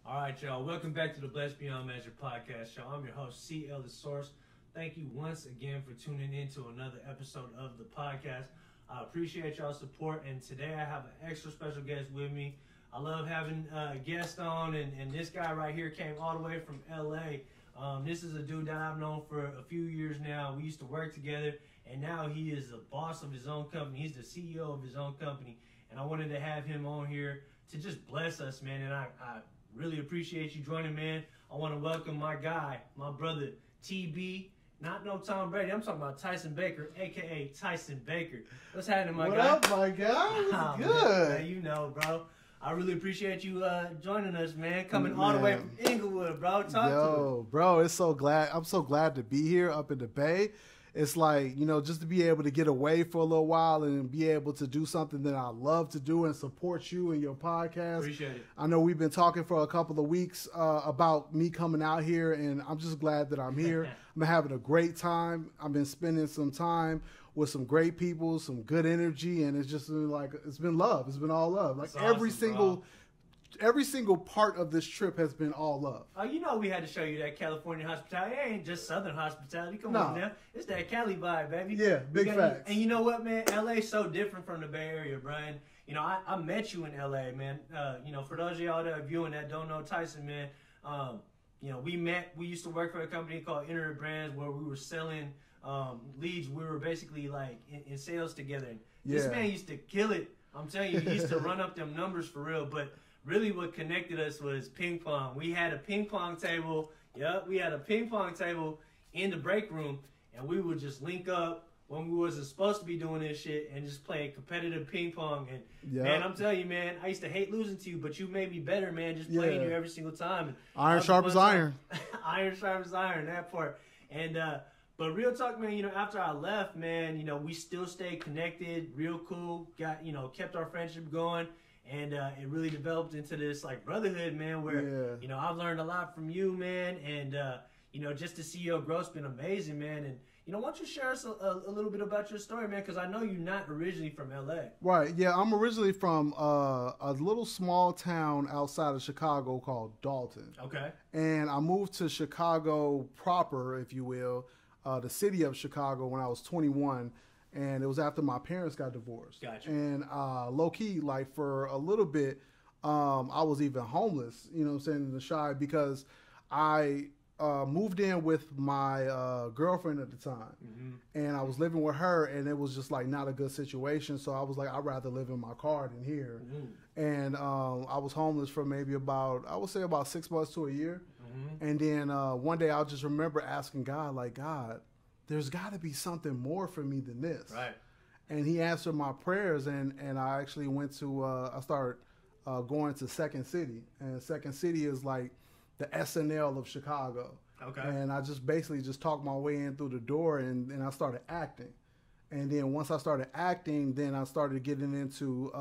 All right, y'all. Welcome back to the Blessed Beyond Measure podcast, y'all. I'm your host, C.E.O. The Source. Thank you once again for tuning in to another episode of the podcast. I appreciate y'all's support, and today I have an extra special guest with me. I love having a guest on, and this guy right here came all the way from L.A. This is a dude that I've known for a few years now. We used to work together, and now he is the boss of his own company. He's the C.E.O. of his own company, and I wanted to have him on here to just bless us, man, and I really appreciate you joining, man. I want to welcome my guy, my brother, TB. Not no Tom Brady. I'm talking about Tyson Baker, a.k.a. Tyson Baker. What's happening, my guy? What up, my guy? What's good? Man, you know, bro. I really appreciate you joining us, man. Coming all the way from Inglewood, bro. Talk to us. Bro, I'm so glad to be here up in the Bay. It's like, you know, just to be able to get away for a little while and be able to do something that I love to do and support you and your podcast. Appreciate it. I know we've been talking for a couple of weeks about me coming out here, and I'm just glad that I'm here. I'm having a great time. I've been spending some time with some great people, some good energy, and it's just been like, it's been love. It's been all love. Like That's every single part of this trip has been all love. Oh, you know we had to show you that California hospitality. It ain't just Southern hospitality. Come on now. It's that Cali vibe, baby. Yeah, big facts. And you know what, man? LA's so different from the Bay Area, Brian. You know, I met you in LA, man. You know, for those of y'all that are viewing that don't know Tyson, man, you know, we used to work for a company called Internet Brands where we were selling leads. We were basically like in sales together. And this man used to kill it. I'm telling you, he used to run up them numbers for real. But really what connected us was ping pong. We had a ping pong table. Yep, we had a ping pong table in the break room, and we would just link up when we wasn't supposed to be doing this shit and just play competitive ping pong. And man, I'm telling you, man, I used to hate losing to you, but you made me better, man, just playing you every single time. And iron sharp as iron. Iron sharp as iron, that part. And but real talk, man, you know, after I left, man, you know, we still stayed connected, real cool, got, you know, kept our friendship going. And it really developed into this like brotherhood, man, where, you know, I've learned a lot from you, man. And, you know, just to see your growth's been amazing, man. And, you know, why don't you share us a little bit about your story, man? Because I know you're not originally from L.A. Right. Yeah, I'm originally from a little small town outside of Chicago called Dalton. Okay. And I moved to Chicago proper, if you will, the city of Chicago when I was 21. And it was after my parents got divorced. Gotcha. And low key, like for a little bit, I was even homeless, you know what I'm saying, in the Chi, because I moved in with my girlfriend at the time. Mm-hmm. And I was living with her, and it was just like not a good situation. So I was like, I'd rather live in my car than here. Mm-hmm. And I was homeless for maybe about 6 months to a year. Mm-hmm. And then one day I'll just remember asking God, like, God, there's got to be something more for me than this. Right. And he answered my prayers, and I actually went to, I started going to Second City. And Second City is like the SNL of Chicago. Okay. And I just basically just talked my way in through the door, and I started acting. And then once I started acting, then I started getting into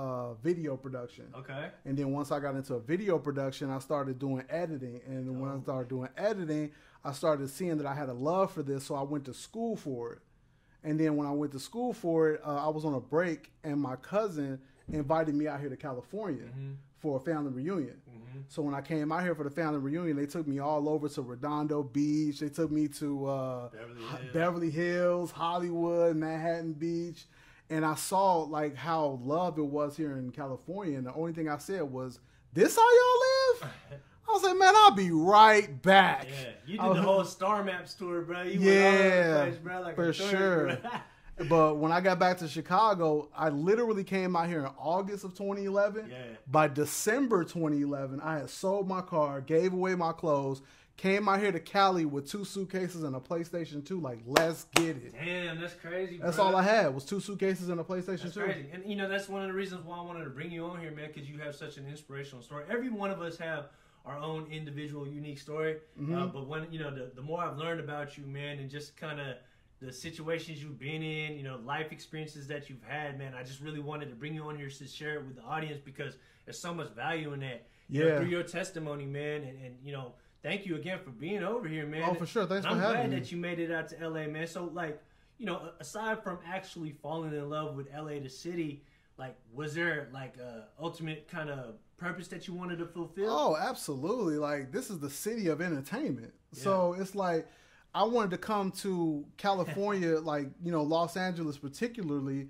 video production. Okay. And then once I got into video production, I started doing editing. And when I started doing editing, I started seeing that I had a love for this, so I went to school for it. And then when I went to school for it, I was on a break, and my cousin invited me out here to California for a family reunion. So when I came out here for the family reunion, they took me all over to Redondo Beach. They took me to Beverly Hills, Hollywood, Manhattan Beach. And I saw like how love it was here in California. And the only thing I said was, "This how y'all live?" I was like, man, I'll be right back. Yeah, you did the whole Star Maps tour, bro. You went all over the place, bro, like for sure. But when I got back to Chicago, I literally came out here in August of 2011. Yeah. By December 2011, I had sold my car, gave away my clothes, came out here to Cali with 2 suitcases and a PlayStation 2. Like, let's get it. Damn, that's crazy, That's bro. all I had was 2 suitcases and a PlayStation 2. That's crazy. And, you know, that's one of the reasons why I wanted to bring you on here, man, because you have such an inspirational story. Every one of us have our own individual, unique story. But when, you know, the more I've learned about you, man, and just kind of the situations you've been in, you know, life experiences that you've had, man, I just really wanted to bring you on here to share it with the audience because there's so much value in that. You know, through your testimony, man, and you know, thank you again for being over here, man. Oh, for sure. Thanks for having me. I'm glad that you made it out to LA, man. So, like, you know, aside from actually falling in love with LA, the city, like, was there like a ultimate kind of purpose that you wanted to fulfill? Oh, absolutely. Like, this is the city of entertainment. Yeah. So it's like, I wanted to come to California, like, you know, Los Angeles particularly,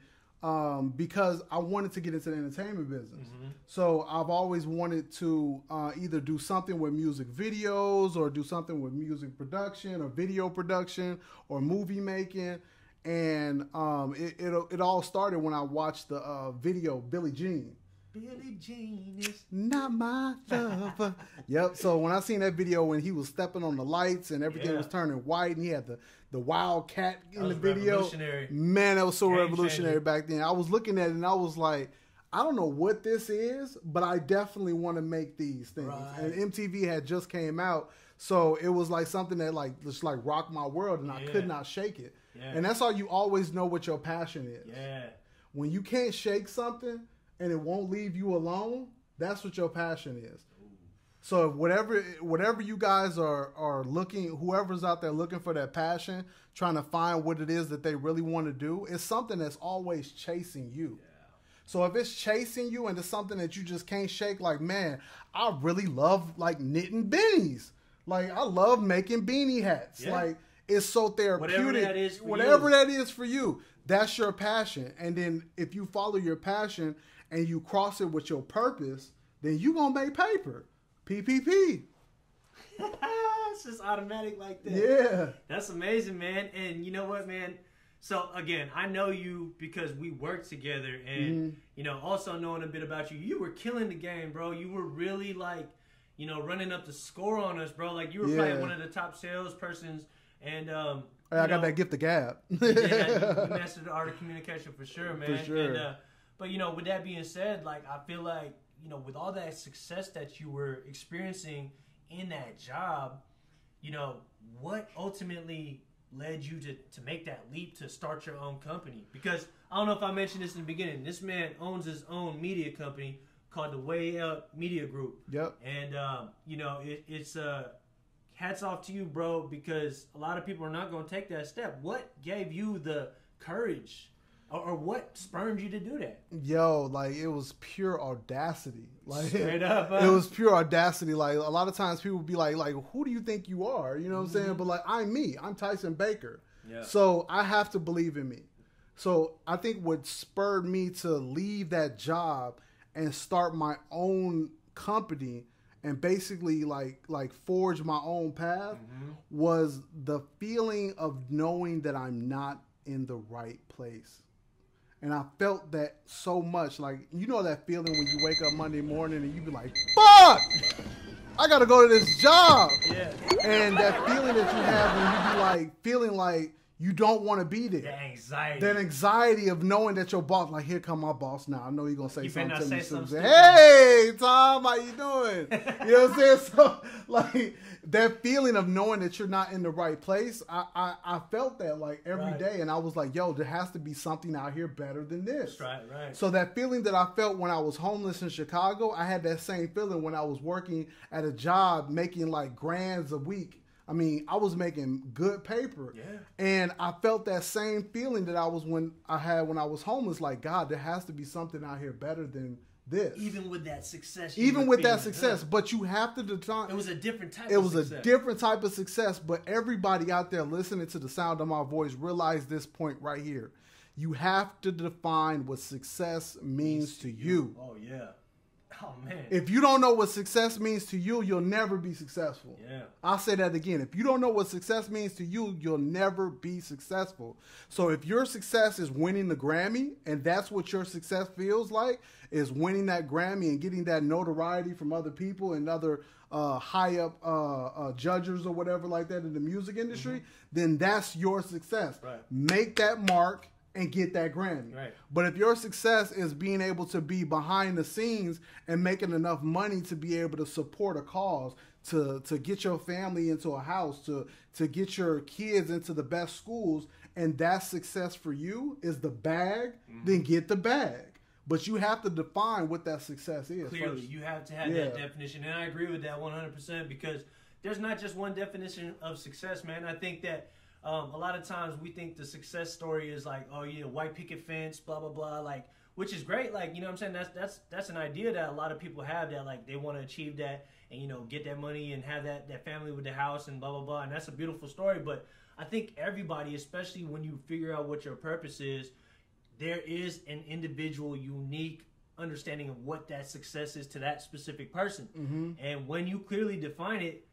because I wanted to get into the entertainment business. Mm-hmm. So I've always wanted to either do something with music videos or do something with music production or video production or movie making. And it all started when I watched the video Billie Jean. Billie Jean is not my lover. Yep. So when I seen that video when he was stepping on the lights and everything was turning white and he had the wild cat in the video, man, that was so revolutionary back then. I was looking at it and I was like, I don't know what this is, but I definitely want to make these things. Right. And MTV had just came out, so it was like something that like just like rocked my world, and I could not shake it. Yeah. And that's how you always know what your passion is. Yeah. When you can't shake something and it won't leave you alone, that's what your passion is. Ooh. So whatever you guys are looking, whoever's out there looking for that passion, trying to find what it is that they really want to do, it's something that's always chasing you. Yeah. So if it's chasing you and it's something that you just can't shake, like, man, I really love like knitting beanies. Like, I love making beanie hats. Yeah. Like, it's so therapeutic. Whatever that is for you, that's your passion. And then if you follow your passion and you cross it with your purpose, then you gonna make paper. PPP. It's just automatic like that. Yeah. That's amazing, man. And you know what, man? So again, I know you because we worked together, and you know, also knowing a bit about you, you were killing the game, bro. You were really like, you know, running up the score on us, bro. Like, you were probably one of the top salespersons. And I got that gift of gab. You mastered the art of communication for sure, man. For sure. And, but you know, with that being said, like, I feel like, you know, with all that success that you were experiencing in that job, you know, what ultimately led you to make that leap to start your own company? Because I don't know if I mentioned this in the beginning. This man owns his own media company called the Way Up Media Group. Yep. And you know, it's hats off to you, bro, because a lot of people are not going to take that step. What gave you the courage, or what spurred you to do that? Yo, like, it was pure audacity. Like, straight up, huh? It was pure audacity. Like, a lot of times people be like, who do you think you are? You know what I'm saying? But like, I'm me. I'm Tyson Baker. Yeah. So I have to believe in me. So I think what spurred me to leave that job and start my own company and basically like forge my own path was the feeling of knowing that I'm not in the right place. And I felt that so much. Like, you know that feeling when you wake up Monday morning and you be like, fuck, I gotta go to this job. Yeah. And that feeling that you have when you be like, feeling like you don't want to be there. That anxiety of knowing that your boss, like, here come my boss now. I know he's going to say something to me soon. Hey, Tom, how you doing? You know what I'm saying? So, like, that feeling of knowing that you're not in the right place, I felt that, like, every day. And I was like, yo, there has to be something out here better than this. Right. So that feeling that I felt when I was homeless in Chicago, I had that same feeling when I was working at a job making, like, grands a week. I mean, I was making good paper. Yeah. And I felt that same feeling that I had when I was homeless. Like, God, there has to be something out here better than this. Even with that success. But you have to determine. It was a different type of success. It was a different type of success. But everybody out there listening to the sound of my voice, realize this point right here. You have to define what success means to you. Oh, yeah. Oh, man. If you don't know what success means to you, you'll never be successful. Yeah. I'll say that again. If you don't know what success means to you, you'll never be successful. So if your success is winning the Grammy, and that's what your success feels like, is winning that Grammy and getting that notoriety from other people and other high up judges or whatever like that in the music industry, then that's your success. Right. Make that mark and get that Grammy. Right. But if your success is being able to be behind the scenes and making enough money to be able to support a cause, to get your family into a house, to get your kids into the best schools, and that success for you is the bag, then get the bag. But you have to define what that success is. Clearly, first. You have to have that definition. And I agree with that 100% because there's not just one definition of success, man. I think that a lot of times we think the success story is like, oh yeah, white picket fence, blah, blah, blah. Like, which is great. Like, you know what I'm saying? That's an idea that a lot of people have, that like they want to achieve that and, you know, get that money and have that family with the house and blah, blah, blah. And that's a beautiful story. But I think everybody, especially when you figure out what your purpose is, there is an individual, unique understanding of what that success is to that specific person. And when you clearly define it,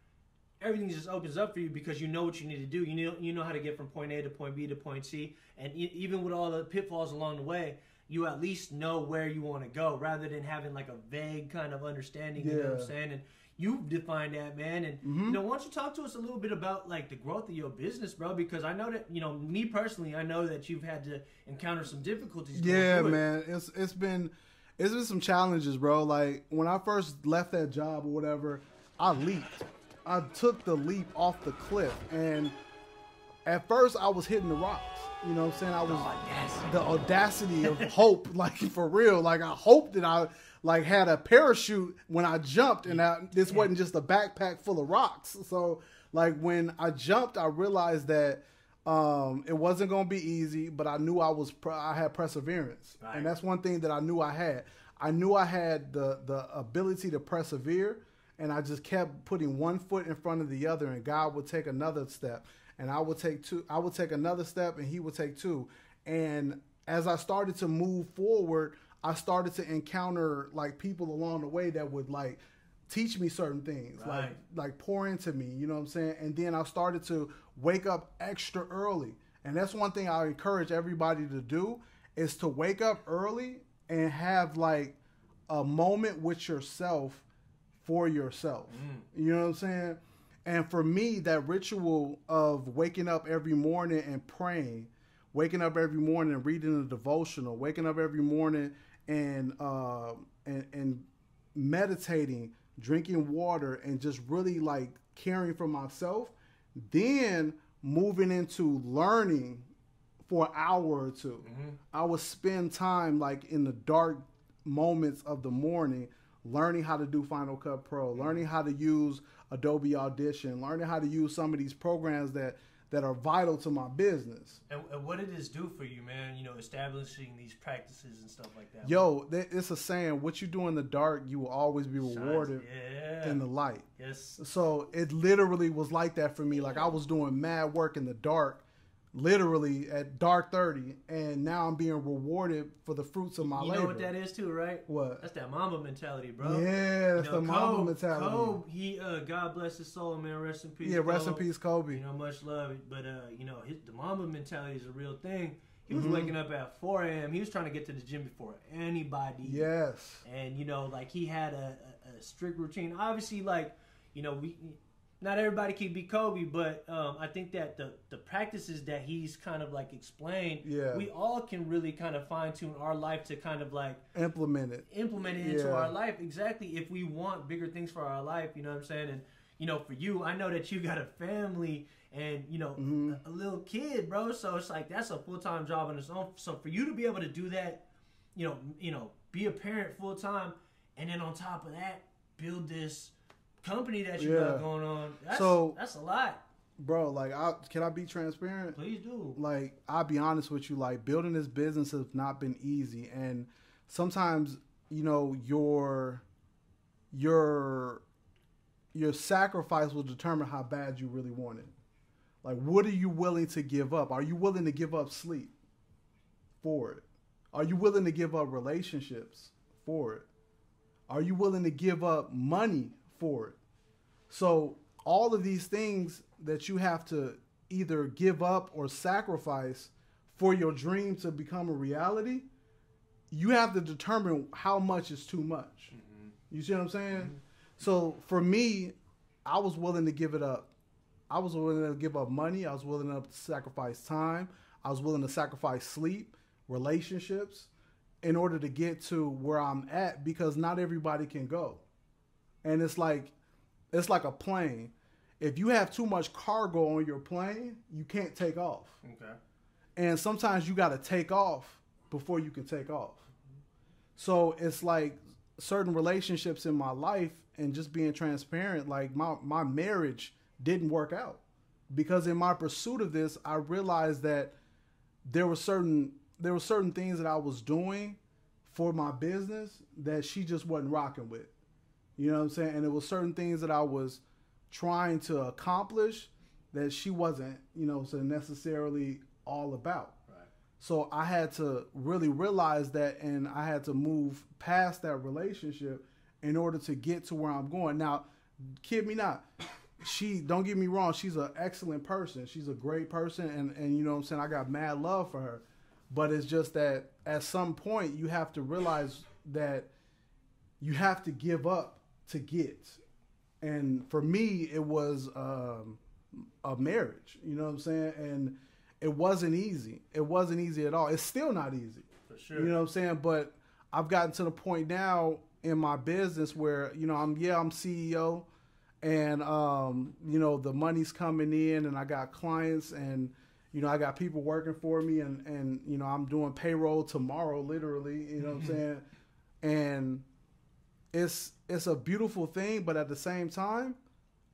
everything just opens up for you because you know what you need to do. You know how to get from point A to point B to point C. And even with all the pitfalls along the way, you at least know where you want to go rather than having like a vague kind of understanding, you know what I'm saying? And you've defined that, man. And, you know, why don't you talk to us a little bit about like the growth of your business, bro? Because I know that, you know, me personally, I know that you've had to encounter some difficulties. Yeah, man. It's been some challenges, bro. Like when I first left that job or whatever, I leaped. I took the leap off the cliff, and at first I was hitting the rocks. You know what I'm saying? I was the audacity of hope, like for real. Like I hoped that I like had a parachute when I jumped, and this wasn't just a backpack full of rocks. So like when I jumped, I realized that it wasn't going to be easy, but I knew I had perseverance, and that's one thing that I knew I had. I knew I had the ability to persevere. And I just kept putting one foot in front of the other, and God would take another step, and I would take two. I would take another step, and He would take two. And as I started to move forward, I started to encounter like people along the way that would like teach me certain things, like pour into me. You know what I'm saying? And then I started to wake up extra early, and that's one thing I encourage everybody to do is to wake up early and have like a moment with yourself. For yourself. You know what I'm saying? And for me, that ritual of waking up every morning and praying, waking up every morning and reading a devotional, waking up every morning and meditating, drinking water, and just really like caring for myself, then moving into learning for an hour or two. I would spend time like in the dark moments of the morning learning how to do Final Cut Pro, learning how to use Adobe Audition, learning how to use some of these programs that are vital to my business. And what did this do for you, man? You know, establishing these practices and stuff like that. Yo, it's a saying, what you do in the dark, you will always be rewarded in the light. Yes. So it literally was like that for me. Like I was doing mad work in the dark, literally at dark 30, and now I'm being rewarded for the fruits of my labor. You know what that is too, right? What? That's that Mamba mentality, bro. Yeah, that's the Mamba mentality. Kobe, he God bless his soul, man. Rest in peace. Yeah, rest in peace, Kobe. You know, much love. But you know, the Mamba mentality is a real thing. He was waking up at 4 a.m. He was trying to get to the gym before anybody. Yes. And you know, like he had a strict routine. Obviously, like, you know, not everybody can be Kobe, but I think that the practices that he's kind of like explained, we all can really kind of fine tune our life to kind of like implement it into our life. Exactly. If we want bigger things for our life, you know what I'm saying? And, you know, for you, I know that you got a family and, you know, a little kid, bro. So it's like, that's a full-time job on its own. So for you to be able to do that, you know, be a parent full-time, and then on top of that, build this company that you got going on. That's a lot, bro. Like, can I be transparent? Please do. Like, I'll be honest with you. Like, building this business has not been easy, and sometimes, you know, your sacrifice will determine how bad you really want it. Like, what are you willing to give up? Are you willing to give up sleep for it? Are you willing to give up relationships for it? Are you willing to give up money for it? So all of these things that you have to either give up or sacrifice for your dream to become a reality, you have to determine how much is too much. You see what I'm saying? So for me, I was willing to give it up. I was willing to give up money. I was willing to sacrifice time. I was willing to sacrifice sleep, relationships, in order to get to where I'm at, because not everybody can go. And it's like a plane. If you have too much cargo on your plane, you can't take off. Okay. And sometimes you got to take off before you can take off. So it's like certain relationships in my life, and just being transparent, like my marriage didn't work out, because in my pursuit of this, I realized that there were certain things that I was doing for my business that she just wasn't rocking with. You know what I'm saying? And it was certain things that I was trying to accomplish that she wasn't, you know, so necessarily all about. Right. So I had to really realize that, and I had to move past that relationship in order to get to where I'm going. Now, kid me not, don't get me wrong, she's an excellent person. She's a great person, and you know what I'm saying, I got mad love for her. But it's just that at some point you have to realize that you have to give up to get. And for me, it was a marriage, you know what I'm saying? And it wasn't easy. It wasn't easy at all. It's still not easy. For sure. You know what I'm saying? But I've gotten to the point now in my business where, you know, I'm CEO, and, you know, the money's coming in, and I got clients, and, you know, I got people working for me, and you know, I'm doing payroll tomorrow, literally, you know what I'm saying? And it's a beautiful thing, but at the same time,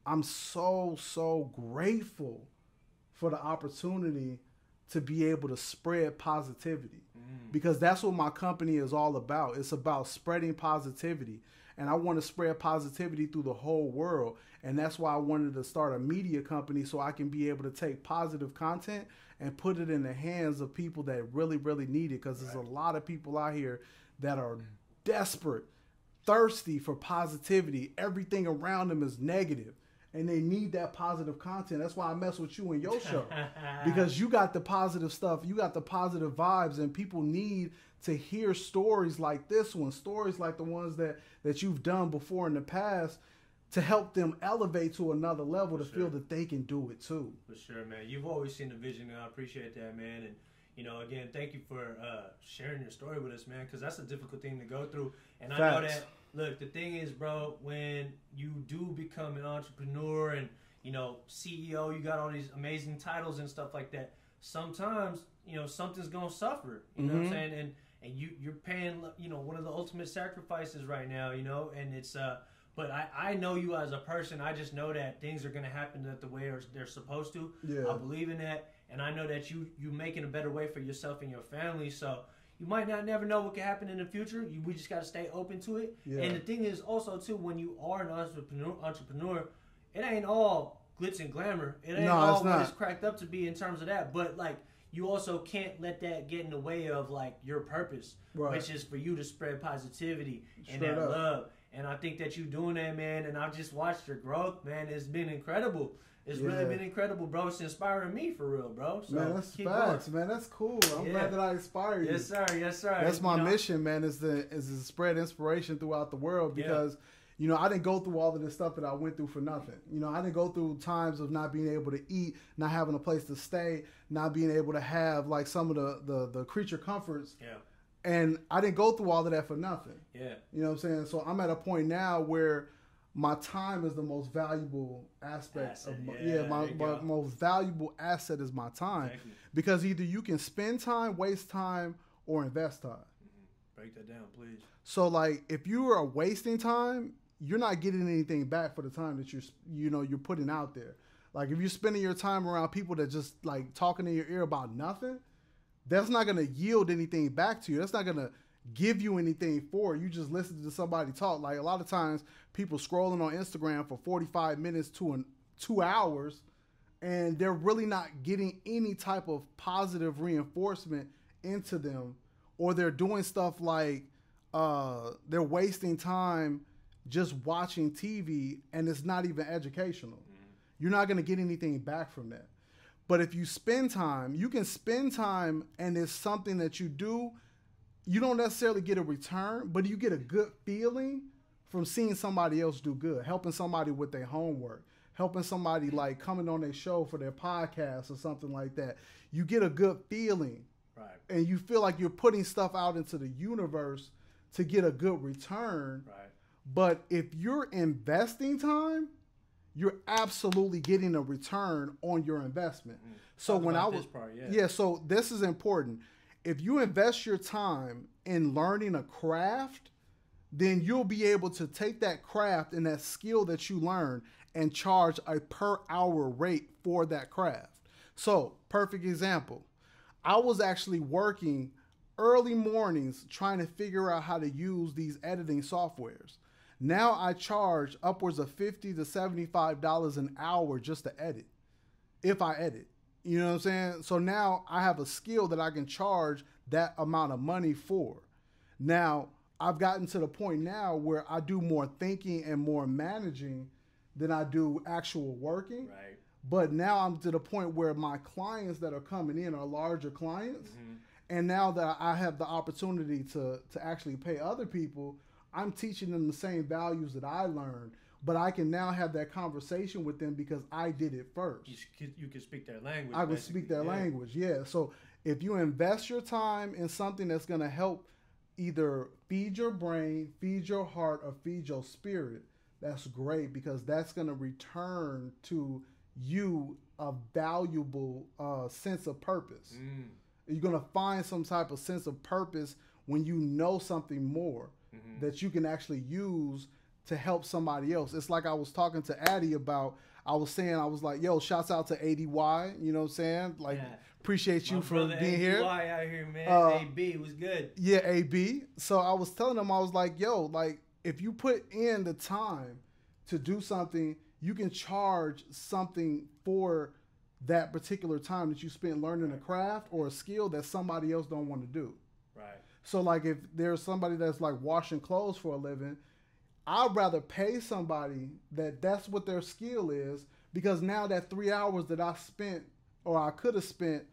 I'm so grateful for the opportunity to be able to spread positivity, because that's what my company is all about. It's about spreading positivity, and I want to spread positivity through the whole world. And that's why I wanted to start a media company, so I can be able to take positive content and put it in the hands of people that really need it, because there's a lot of people out here that are desperate, thirsty for positivity. Everything around them is negative, and they need that positive content. That's why I mess with you and your show, because you got the positive stuff, you got the positive vibes, and people need to hear stories like this one, stories like the ones that you've done before in the past, to help them elevate to another level, to feel that they can do it too. For sure, man. You've always seen the vision, and I appreciate that, man. And, you know, again, thank you for sharing your story with us, man, because that's a difficult thing to go through. And I know that, look, the thing is, bro, when you do become an entrepreneur and, you know, CEO, you got all these amazing titles and stuff like that, sometimes, you know, something's going to suffer, you know what I'm saying? And you're paying, you know, one of the ultimate sacrifices right now, you know, and it's, but I know you as a person. I just know that things are going to happen the way they're supposed to. Yeah. I believe in that, and I know that you making a better way for yourself and your family. So you might not never know what can happen in the future. We just got to stay open to it. Yeah. And the thing is also too, when you are an entrepreneur, it ain't all glitz and glamour. It ain't all what it's cracked up to be in terms of that. But like, you also can't let that get in the way of like your purpose, which is for you to spread positivity and that love. And I think that you're doing that, man. And I've just watched your growth, man. It's been incredible. It's really been incredible, bro. It's inspiring me for real, bro. So man, that's facts, man. That's cool. I'm glad that I inspired you. Yes, sir. Yes, sir. That's my mission, man. Is to spread inspiration throughout the world, because you know, I didn't go through all of this stuff that I went through for nothing. You know, I didn't go through times of not being able to eat, not having a place to stay, not being able to have like some of the creature comforts. Yeah. And I didn't go through all of that for nothing. Yeah. You know what I'm saying? So I'm at a point now where my time is the most valuable aspect of my most valuable asset is my time. Exactly. Because either you can spend time, waste time, or invest time. Break that down, please. So like, if you are wasting time, you're not getting anything back for the time that you're putting out there. Like, if you're spending your time around people that just like talking in your ear about nothing, that's not going to yield anything back to you. That's not going to give you anything for it. You just listen to somebody talk. Like, a lot of times people scrolling on Instagram for 45 minutes to 2 hours, and they're really not getting any type of positive reinforcement into them, or they're doing stuff like they're wasting time just watching TV, and it's not even educational. You're not going to get anything back from that. But if you spend time, you can spend time, and it's something that you do. You don't necessarily get a return, but you get a good feeling from seeing somebody else do good, helping somebody with their homework, helping somebody like coming on their show for their podcast or something like that. You get a good feeling, right? And you feel like you're putting stuff out into the universe to get a good return. Right. But if you're investing time, you're absolutely getting a return on your investment. So when I was, so this is important. If you invest your time in learning a craft, then you'll be able to take that craft and that skill that you learn and charge a per hour rate for that craft. So, perfect example. I was actually working early mornings trying to figure out how to use these editing softwares. Now I charge upwards of $50 to $75 an hour just to edit, if I edit. You know what I'm saying? So now I have a skill that I can charge that amount of money for. Now, I've gotten to the point now where I do more thinking and more managing than I do actual working. Right. But now I'm to the point where my clients that are coming in are larger clients. And now that I have the opportunity to actually pay other people, I'm teaching them the same values that I learned. But I can now have that conversation with them because I did it first. You can speak their language. I can speak their language, yeah. So if you invest your time in something that's going to help either feed your brain, feed your heart, or feed your spirit, that's great, because that's going to return to you a valuable sense of purpose. You're going to find some type of sense of purpose when you know something more that you can actually use to help somebody else. It's like I was talking to Addie about, I was like, yo, shouts out to ADY, you know what I'm saying? Like, appreciate you for being here. ADY out here, man. AB was good. Yeah, AB. So I was telling them, I was like, yo, like, if you put in the time to do something, you can charge something for that particular time that you spent learning a craft or a skill that somebody else don't want to do. Right. So like if there's somebody that's like washing clothes for a living, I'd rather pay somebody that's what their skill is, because now that 3 hours that I spent or I could have spent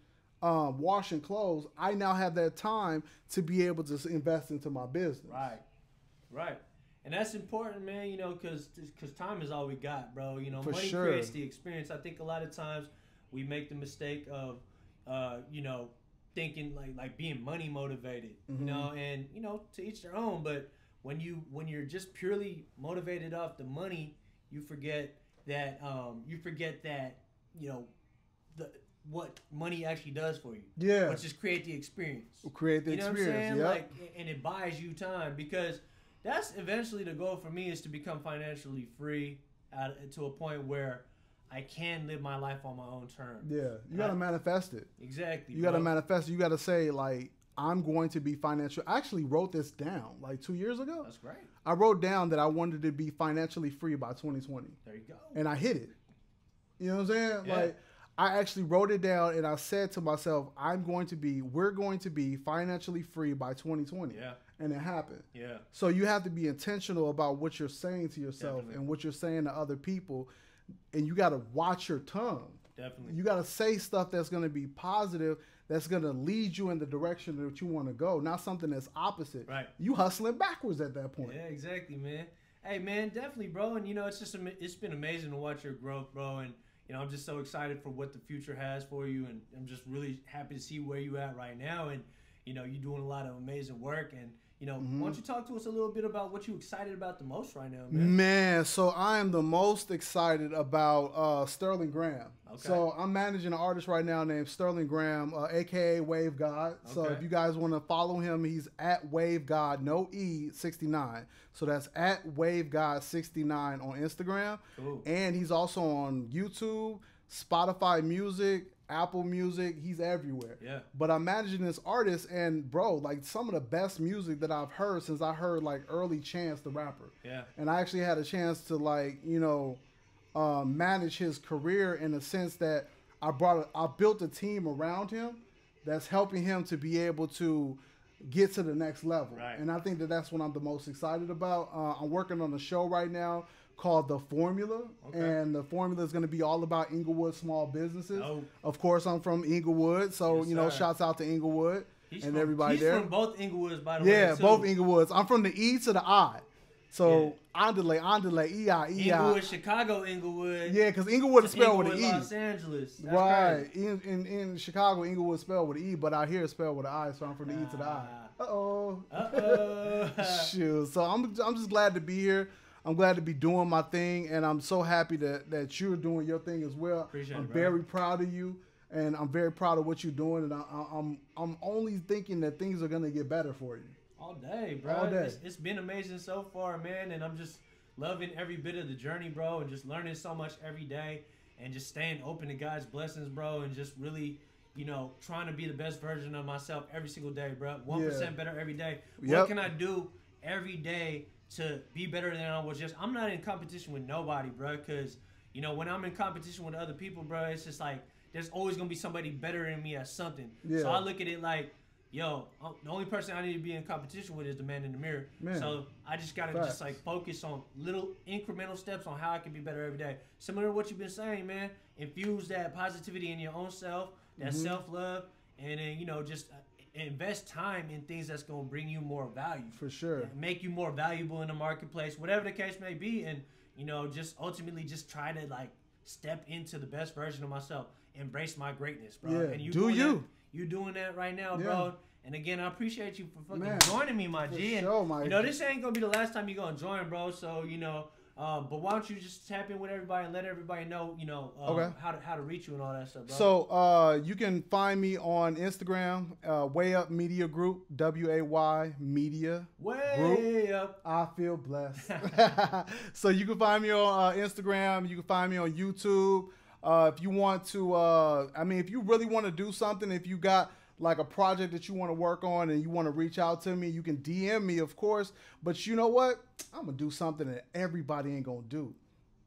washing clothes, I now have that time to be able to invest into my business. Right. Right. And that's important, man, you know, because time is all we got, bro. You know, money creates the experience. I think a lot of times we make the mistake of, you know, thinking like being money motivated, you know, and, you know, to each their own. But when you're just purely motivated off the money, you forget that, you know, what money actually does for you. Yeah. Which is create the experience. Create the experience. You know what I'm saying? Yep. Like, and it buys you time, because that's eventually the goal for me, is to become financially free to a point where I can live my life on my own terms. Yeah, you got to manifest it. Exactly. You got to manifest it. You got to say, like, I'm going to be financial. I actually wrote this down like 2 years ago. That's great. I wrote down that I wanted to be financially free by 2020. There you go. And I hit it. You know what I'm saying? Yeah. Like, I actually wrote it down and I said to myself, we're going to be financially free by 2020. Yeah. And it happened. Yeah. So you have to be intentional about what you're saying to yourself. Definitely. And what you're saying to other people. And you got to watch your tongue. Definitely. You got to say stuff that's going to be positive, that's going to lead you in the direction that you want to go, not something that's opposite. Right. You hustling backwards at that point. Yeah, exactly, man. Hey, man, definitely, bro. And, you know, it's been amazing to watch your growth, bro. And, you know, I'm just so excited for what the future has for you. And I'm just really happy to see where you at right now. And, you know, you're doing a lot of amazing work. And, you know, why don't you talk to us a little bit about what you're excited about the most right now, man? Man, so I am the most excited about Sterling Graham. Okay. So I'm managing an artist right now named Sterling Graham, a.k.a. Wave God. Okay. So if you guys want to follow him, he's at Wave God, no E, 69. So that's at Wave God 69 on Instagram. Cool. And he's also on YouTube, Spotify Music, Apple Music. He's everywhere. Yeah. But I'm managing this artist, and bro, like some of the best music that I've heard since I heard like early Chance the Rapper. Yeah. And I actually had a chance to like, you know, manage his career in the sense that I built a team around him that's helping him to be able to get to the next level. Right. And I think that's what I'm the most excited about. I'm working on a show right now called The Formula. Okay. And The Formula is going to be all about Inglewood small businesses. Oh. Of course, I'm from Inglewood, so, yes, you know, shouts out to Inglewood and everybody there. He's from both Inglewoods, by the way. Yeah, both Inglewoods. I'm from the E to the I. So, Andale, E-I. Inglewood, Chicago, Inglewood. Yeah, because Inglewood is spelled with an E. Los Angeles. That's right. In Chicago, Inglewood is spelled with an E, but out here it's spelled with an I, so I'm from the E to the I. Uh-oh. Shoot. So I'm just glad to be here. I'm glad to be doing my thing, and I'm so happy that you're doing your thing as well. Appreciate I'm it, very proud of you, and I'm very proud of what you're doing, and I'm only thinking that things are going to get better for you. All day, bro. All day. It's been amazing so far, man, and I'm just loving every bit of the journey, bro, and just learning so much every day, and just staying open to God's blessings, bro, and just really, you know, trying to be the best version of myself every single day, bro. 1% better every day. Yep. What can I do every day to be better than I was just? I'm not in competition with nobody, bro, because, you know, when I'm in competition with other people, bro, it's just like there's always going to be somebody better than me at something. Yeah. So I look at it like, yo, the only person I need to be in competition with is the man in the mirror. Man. So I just got to just like focus on little incremental steps on how I can be better every day. Similar to what you've been saying, man. Infuse that positivity in your own self, that self-love, and then, you know, just invest time in things that's going to bring you more value. For sure. Make you more valuable in the marketplace, whatever the case may be. And, you know, just ultimately just try to, like, step into the best version of myself. Embrace my greatness, bro. Yeah. And you doing that right now, bro. And again, I appreciate you for fucking joining me, my G. And, you know, this ain't going to be the last time you're going to join, bro. So, you know, but why don't you just tap in with everybody and let everybody know, you know, how to reach you and all that stuff, bro. So you can find me on Instagram, Way Up Media Group, WAY Media Group. Up. I feel blessed. So you can find me on Instagram. You can find me on YouTube. If you want to, I mean, if you really want to do something, if you got like a project that you want to work on and you want to reach out to me, you can DM me, of course. But you know what? I'm going to do something that everybody ain't going to do.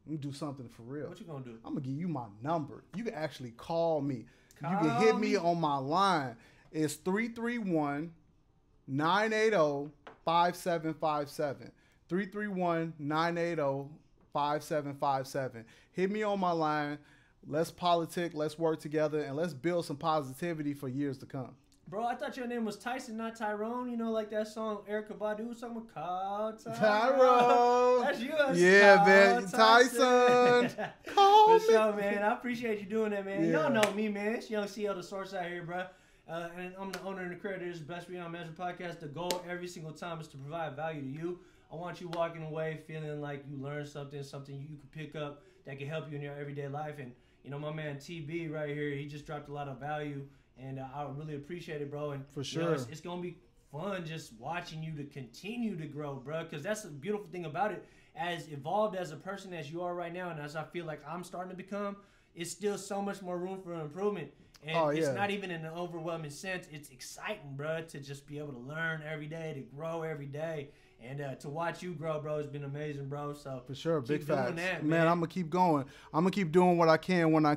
I'm going to do something for real. What you going to do? I'm going to give you my number. You can actually call me. You can hit me on my line. It's 331-980-5757. 331-980-5757. Hit me on my line. Let's politic, let's work together, and let's build some positivity for years to come. Bro, I thought your name was Tyson, not Tyrone. You know, like that song Erykah Badu was talking about Tyrone. That's you. Yeah, man. Tyson. Call me. Sure, man. I appreciate you doing that, man. Y'all know me, man. It's young C.E.O. the Source out here, bro. And I'm the owner and the creator of this Blessed Beyond Measure podcast. The goal every single time is to provide value to you. I want you walking away feeling like you learned something you can pick up that can help you in your everyday life. And, you know, my man TB right here, he just dropped a lot of value, and I really appreciate it, bro. And for sure, you know, it's going to be fun just watching you to continue to grow, bro, because that's the beautiful thing about it. As evolved as a person as you are right now, and as I feel like I'm starting to become, it's still so much more room for improvement. And it's not even in an overwhelming sense. It's exciting, bro, to just be able to learn every day, to grow every day. And to watch you grow, bro, has been amazing, bro. So for sure, big facts. That, man, I'm gonna keep going. I'm gonna keep doing what I can when I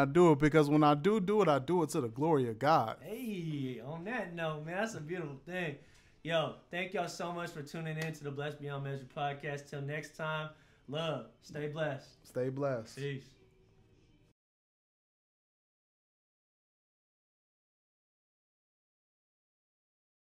do it, because when I do it, I do it to the glory of God. Hey, on that note, man, that's a beautiful thing. Yo, thank y'all so much for tuning in to the Blessed Beyond Measure podcast. Till next time, love, stay blessed. Stay blessed. Peace.